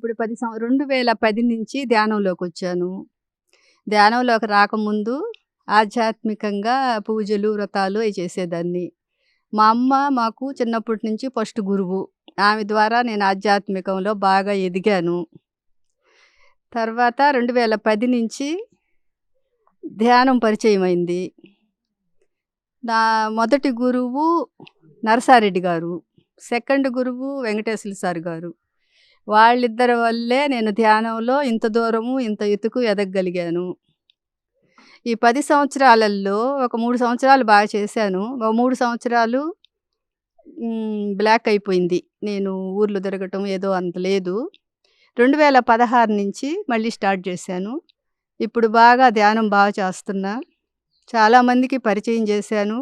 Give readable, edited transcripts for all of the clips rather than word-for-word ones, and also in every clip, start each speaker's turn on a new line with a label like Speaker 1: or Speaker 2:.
Speaker 1: నేనిప్పుడు 2010 నుంచి ధ్యానంలోకొచ్చాను. ధ్యానంలోకి రాకముందు ఆధ్యాత్మికంగా పూజలు, వ్రతాలు అయి చేసేదాన్ని. మా అమ్మ మాకు చిన్నప్పటి నుంచి ఫస్ట్ గురువు. ఆమె ద్వారా నేను ఆధ్యాత్మికంలో బాగా ఎదిగాను. తర్వాత 2010 నుంచి ధ్యానం పరిచయమైంది. నా మొదటి గురువు నరసారెడ్డి గారు. సెకండ్ గురువు వెంకటేశ్వర్లు సార్ గారు. వాళ్ళిద్దరి వల్లే నేను ధ్యానంలో ఇంత దూరము, ఇంత ఎత్తుకు ఎదగగలిగాను. ఈ 10 సంవత్సరాలలో ఒక 3 సంవత్సరాలు బాగా చేశాను. ఓ 3 సంవత్సరాలు బ్లాక్ అయిపోయింది. నేను ఊర్లు తిరగటం ఏదో అంత లేదు. 2016 నుంచి మళ్ళీ స్టార్ట్ చేశాను. ఇప్పుడు బాగా ధ్యానం బాగా చేస్తున్నా. చాలామందికి పరిచయం చేశాను.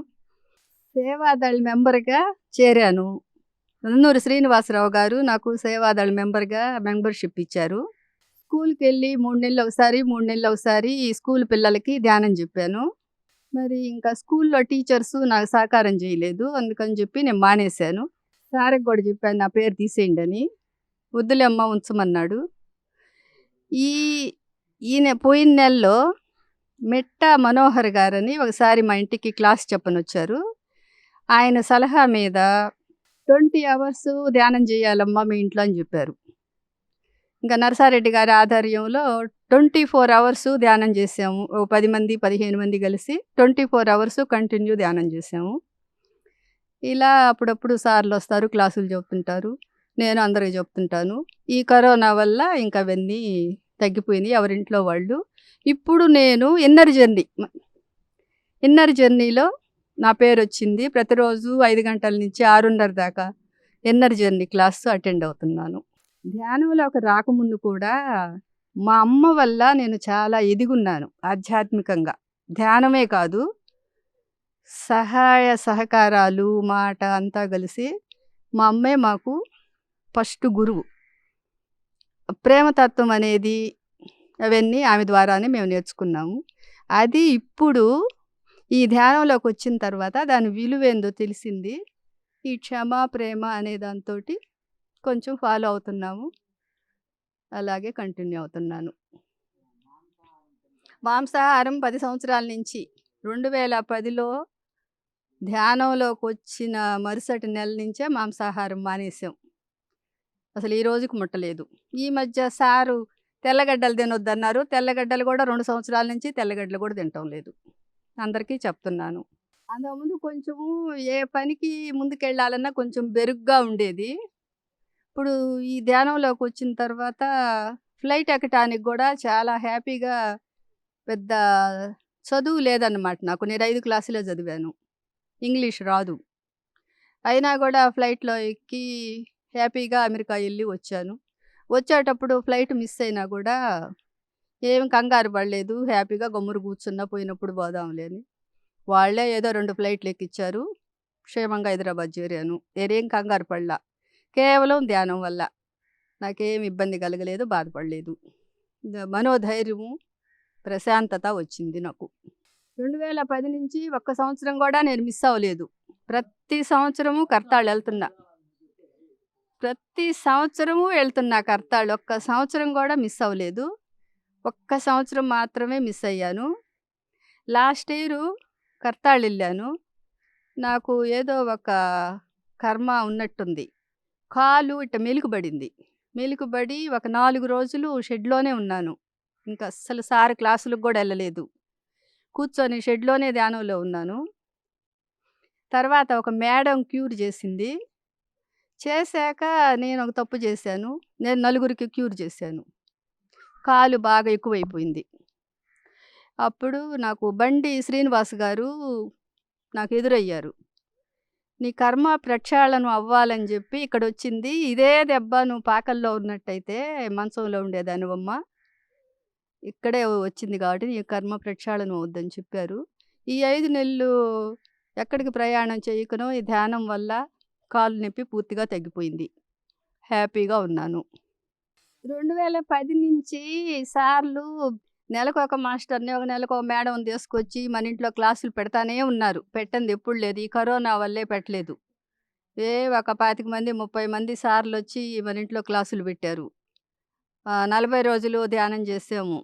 Speaker 1: సేవాదళ్ మెంబర్‌గా చేరాను. నందూరి శ్రీనివాసరావు గారు నాకు సేవాదళ్ మెంబర్‌గా మెంబర్‌షిప్ ఇచ్చారు. స్కూల్‌కెళ్ళి 3 నెలలొకసారి, 3 నెలలొకసారి ఈ స్కూల్ పిల్లలకి ధ్యానం చెప్పాను. మరి ఇంకా స్కూల్‌లో టీచర్సు నాకు సహకారం చేయలేదు. అందుకని చెప్పి నేను మానేశాను. సార్‌కి కూడా చెప్పాను నా పేరు తీసేయండని. వద్దులే అమ్మ ఉంచమన్నాడు. ఈ ఈయన పోయిన నెలలో మిట్టా మనోహర్ గారని ఒకసారి మా ఇంటికి క్లాస్ చెప్పనొచ్చారు. ఆయన సలహా మీద 20 అవర్స్ ధ్యానం చేయాలమ్మా మీ ఇంట్లో అని చెప్పారు. ఇంకా నరసారెడ్డి గారి ఆధ్వర్యంలో 24 అవర్స్ ధ్యానం చేసాము. ఓ 10 మంది, 15 మంది కలిసి 24 అవర్స్ కంటిన్యూ ధ్యానం చేసాము. ఇలా అప్పుడప్పుడు సార్‌లొస్తారు, క్లాసులు చెప్తుంటారు. నేను అందరికి చెప్తుంటాను. ఈ కరోనా వల్ల ఇంక అవన్నీ తగ్గిపోయినాయి ఎవరింట్లో వాళ్ళు. ఇప్పుడు నేను ఇన్నర్ జర్నీలో నా పేరొచ్చింది. ప్రతిరోజు 5 గంటల నుంచి 6:30 దాకా ఇన్నర్ జర్నీ క్లాస్ అటెండ్ అవుతున్నాను. ధ్యానంలోకి రాకముందు కూడా మా అమ్మ వల్ల నేను చాలా ఎదిగున్నాను ఆధ్యాత్మికంగా. ధ్యానమే కాదు, సహాయ సహకారాలు, మాట అంతా కలిసి మా అమ్మే మాకు ఫస్ట్ గురువు. ప్రేమతత్వం అనేది అవన్నీ ఆమె ద్వారానే మేము నేర్చుకున్నాము. అది ఇప్పుడు ఈ ధ్యానంలోకొచ్చిన తర్వాత దాని విలువేందో తెలిసింది. ఈ క్షమ, ప్రేమ అనే దాంతోటి కొంచెం ఫాలో అవుతున్నాము. అలాగే కంటిన్యూ అవుతున్నాను. మాంసాహారం 10 సంవత్సరాల నుంచి 2010లో ధ్యానంలోకొచ్చిన మరుసటి నెల నుంచే మాంసాహారం మానేసాం. అసలు ఈ రోజుకి ముట్టలేదు. ఈ మధ్య సారు తెల్లగడ్డలు తినొద్దన్నారు. తెల్లగడ్డలు కూడా 2 సంవత్సరాల నుంచి తెల్లగడ్డలు కూడా తినటం లేదు. అందరికీ చెప్తున్నాను. అంతకుముందు కొంచెము ఏ పనికి ముందుకెళ్ళాలన్నా కొంచెం బెరుగ్గా ఉండేది. ఇప్పుడు ఈ ధ్యానంలోకొచ్చిన తర్వాత ఫ్లైట్ ఎక్కటానికి కూడా చాలా హ్యాపీగా పెద్ద చదువు లేదన్నమాట నాకు. నేను 5 క్లాసులే చదివాను. ఇంగ్లీష్ రాదు. అయినా కూడా ఫ్లైట్‌లో ఎక్కి హ్యాపీగా అమెరికా ఎళ్ళి వచ్చాను. వచ్చేటప్పుడు ఫ్లైట్ మిస్ అయినా కూడా ఏమి కంగారు పడలేదు. హ్యాపీగా గమ్మున కూర్చున్నా పోయినప్పుడు పోదాంలే అని. వాళ్ళే ఏదో 2 ఫ్లైట్లు ఎక్కిచ్చారు. క్షేమంగా హైదరాబాద్ చేరాను. నేనేం కంగారు పడలా. కేవలం ధ్యానం వల్ల. నాకేమి ఇబ్బంది కలగలేదు, బాధపడలేదు. మనోధైర్యము, ప్రశాంతత వచ్చింది నాకు. 2010 నుంచి ఒక్క సంవత్సరం కూడా నేను మిస్ అవ్వలేదు. ప్రతి సంవత్సరము కర్తాళ్ ఎళ్తున్నా. ప్రతి సంవత్సరము వెళ్తున్నా కర్తాళ్. ఒక్క సంవత్సరం కూడా మిస్ అవ్వలేదు. ఒక్క సంవత్సరం మాత్రమే మిస్ అయ్యాను. లాస్ట్ ఇయరు కర్తాళ్ ఎళ్ళాను. నాకు ఏదో ఒక కర్మ ఉన్నట్టుంది. కాలు ఇట్ట మెలికబడింది. మెలికబడి ఒక 4 రోజులు షెడ్‌లోనే ఉన్నాను. ఇంక అస్సలు సార్ క్లాసులకు కూడా ఎళ్ళలేదు. కూర్చొని షెడ్‌లోనే ధ్యానంలో ఉన్నాను. తర్వాత ఒక మేడం క్యూర్ చేసింది. చేశాక నేనొక తప్పు చేశాను. నేను నలుగురికి క్యూర్ చేశాను. కాలు బాగా ఎక్కువైపోయింది. అప్పుడు నాకు బండి శ్రీనివాస్ గారు నాకు ఎదురయ్యారు. నీ కర్మ ప్రక్షాళనం అవ్వాలని చెప్పి ఇక్కడొచ్చింది. ఇదే దెబ్బ నువ్వు పాకల్లో ఉన్నట్టయితే మంచంలో ఉండేదానివమ్మా. ఇక్కడే వచ్చింది కాబట్టి నీ కర్మ ప్రక్షాళనం అవుద్దని చెప్పారు. ఈ 5 నెలలు ఎక్కడికి ప్రయాణం చేయకనో ఈ ధ్యానం వల్ల కాలు నొప్పి పూర్తిగా తగ్గిపోయింది. హ్యాపీగా ఉన్నాను. 2010 నుంచి సార్లు నెలకొక మాస్టర్‌ని, ఒక నెలకొక మేడంని తీసుకొచ్చి మన ఇంట్లో క్లాసులు పెడతానే ఉన్నారు. పెట్టంది ఎప్పుడు లేదు. ఈ కరోనా వల్లే పెట్టలేదు. ఒక 25 మంది, 30 మంది సార్లొచ్చి మన ఇంట్లో క్లాసులు పెట్టారు. 40 రోజులు ధ్యానం చేసాము.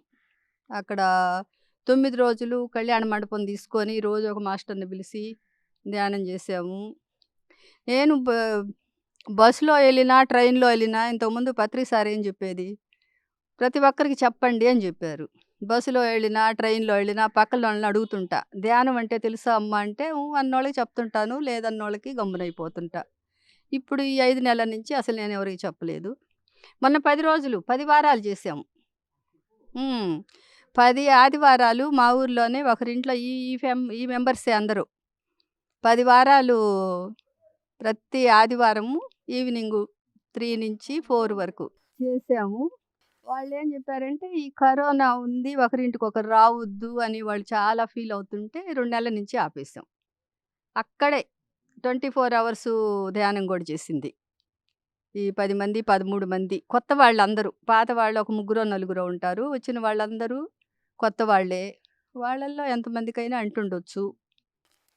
Speaker 1: అక్కడ 9 రోజులు కళ్యాణ మండపం తీసుకొని రోజు ఒక మాస్టర్‌ని పిలిసి ధ్యానం చేసాము. నేను బస్సులో ఎళ్ళినా, ట్రైన్‌లో ఎళ్ళినా ఇంతకుముందు పత్రి సార్ ఏం చెప్పేది, ప్రతి ఒక్కరికి చెప్పండి అని చెప్పారు. బస్సులో ఎళ్ళినా, ట్రైన్‌లో ఎళ్ళినా పక్కనోళ్ళని అడుగుతుంటా. ధ్యానం అంటే తెలుసా అమ్మా అంటే, అన్నోళ్ళకి చెప్తుంటాను. లేదన్నోళ్ళకి గమ్మునైపోతుంటా. ఇప్పుడు ఈ 5 నెలల నుంచి అసలు నేను ఎవరికీ చెప్పలేదు. మొన్న 10 రోజులు, 10 వారాలు చేశాము. హ్మ్. 10 ఆదివారాలు మా ఊర్లోనే ఒకరింట్లో ఈ మెంబర్సే అందరూ. 10 వారాలు ప్రతి ఆదివారము ఈవినింగు 3-4 వరకు చేశాము. వాళ్ళేం జెప్పారంటే, ఈ కరోనా ఉంది, ఒకరింటికొకరు రావొద్దు అని వాళ్ళు చాలా ఫీలవుతుంటే 2 నెలల నుంచి ఆపేసాం. అక్కడే 24 అవర్సు ధ్యానం గూడా చేసింది. ఈ 10 మంది, 13 మంది కొత్త వాళ్ళందరూ. పాత వాళ్ళు ఒక ముగ్గురో, నలుగురో ఉంటారు. వచ్చిన వాళ్ళందరూ కొత్త వాళ్ళే. వాళ్ళల్లో ఎంతమందికైనా అంటుండొచ్చు.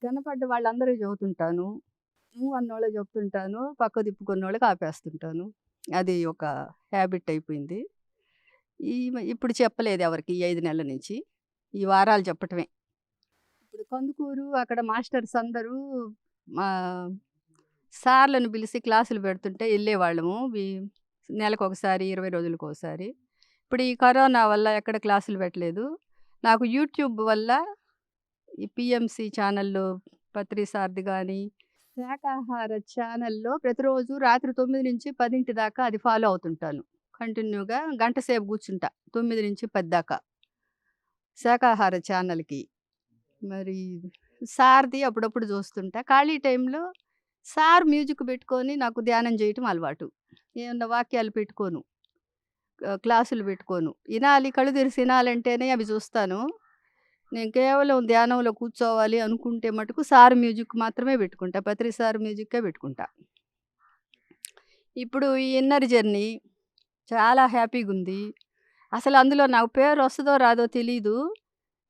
Speaker 1: కనపడ్డ వాళ్ళందరికి చెబుతుంటాను. అన్నోళ్ళకి చెప్తుంటాను. పక్కకు తిప్పుకున్నోళ్ళకి ఆపేస్తుంటాను. అది ఒక హ్యాబిట్ అయిపోయింది. ఇప్పుడు చెప్పలేదు ఎవరికీ ఈ 5 నెలల నుంచి. ఈ వారాలు చెప్పటమే. ఇప్పుడు కందుకూరు అక్కడ మాస్టర్స్ అందరూ మా సార్‌లను పిలిసి క్లాసులు పెడుతుంటే ఎళ్ళేవాళ్ళము. నెలకొకసారి, 20 రోజులకోసారి. ఇప్పుడు ఈ కరోనా వల్ల ఎక్కడ క్లాసులు పెట్టలేదు. నాకు యూట్యూబ్ వల్ల ఈ పీఎంసీ ఛానల్‌లో పత్రి సార్‌ది గాని, శాకాహార ఛానల్‌లో ప్రతిరోజు రాత్రి 9-10 దాకా అది ఫాలో అవుతుంటాను. కంటిన్యూగా గంట సేపు కూర్చుంటా. 9-10 దాకా. శాకాహార ఛానల్‌కి. మరి సార్‌ది అప్పుడప్పుడు చూస్తుంటా. ఖాళీ టైంలో సార్ మ్యూజిక్ పెట్టుకొని నాకు ధ్యానం చేయటం అలవాటు. ఏమన్నా వాక్యాలు పెట్టుకోను. క్లాసులు పెట్టుకోను. ఇనాలి, కళ్ళు తెరిసి ఇనాలంటేనే అవి చూస్తాను. నేను కేవలం ధ్యానంలో కూర్చోవాలి అనుకుంటే మటుకు సార్ మ్యూజిక్ మాత్రమే పెట్టుకుంటా. పత్రి సార్ మ్యూజిక్కే పెట్టుకుంటా. ఇప్పుడు ఈ ఇన్నర్ జర్నీ చాలా హ్యాపీగుంది. అసలు అందులో నాకు పేరొస్తదో రాదో తెలీదు.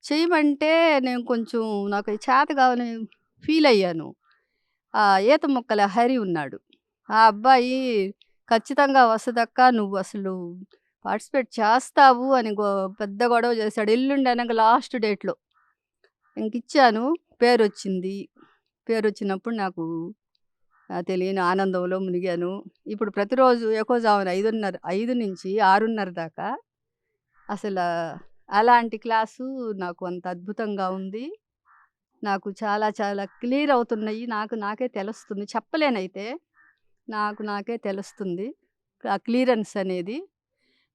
Speaker 1: చేయమంటే నేను కొంచెం నాకు చేత కావని ఫీలయ్యాను. ఈత మొక్కల హరి ఉన్నాడు. ఆ అబ్బాయి ఖచ్చితంగా వస్తదక్కా, నువ్వసలు పార్టిసిపేట్ చేస్తావు అని పెద్ద గొడవ చేశాడు. ఎల్లుండి అనంగ లాస్ట్ డేట్‌లో. ఇంకిచ్చాను. పేరొచ్చింది. పేరొచ్చినప్పుడు నాకు తెలియని ఆనందంలో మునిగాను. ఇప్పుడు ప్రతిరోజు ఎక్కువజామున 5-6:30 దాకా అసలా అలాంటి క్లాసు నాకు అంత అద్భుతంగా ఉంది. నాకు చాలా చాలా క్లియర్ అవుతున్నయి. నాకు నాకే తెలుస్తుంది. చెప్పలేనైతే. నాకు నాకే తెలుస్తుంది. ఆ క్లియరెన్స్ అనేది.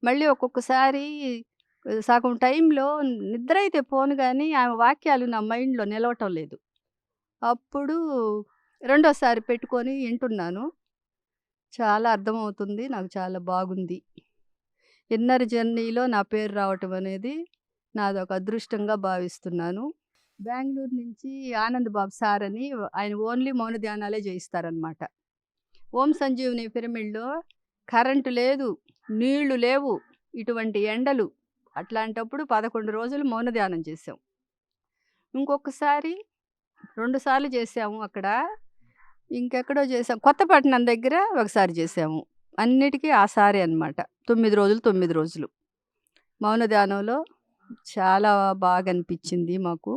Speaker 1: మళ్ళీ ఒక్కొక్కసారి సగం టైంలో నిద్రైతే పోను గానీ, ఆమె వాక్యాలు నా మైండ్‌లో నిలవటం లేదు. అప్పుడు రెండోసారి పెట్టుకొని ఇంటున్నాను. చాలా అర్థమవుతుంది. నాకు చాలా బాగుంది. ఇన్నర్ జర్నీలో నా పేరు రావటం అనేది నాదొక అదృష్టంగా భావిస్తున్నాను. బెంగుళూరు నుంచి ఆనంద్ బాబు సార్ అని ఆయన ఓన్లీ మౌన ధ్యానాలే చేయిస్తారనమాట. ఓం సంజీవని పిరమిడ్‌లో కరెంటు లేదు, నీళ్లు లేవు, ఇటువంటి ఎండలు. అట్లాంటప్పుడు 11 రోజులు మౌన ధ్యానం చేశాం. ఇంకొకసారి 2 సార్లు చేశాము అక్కడ. ఇంకెక్కడో చేసాం. కొత్తపట్నం దగ్గర ఒకసారి చేశాము. అన్నిటికి ఆ సారే అనమాట. 9 రోజులు, 9 రోజులు. మౌన ధ్యానంలో చాలా బాగా అనిపించింది మాకు.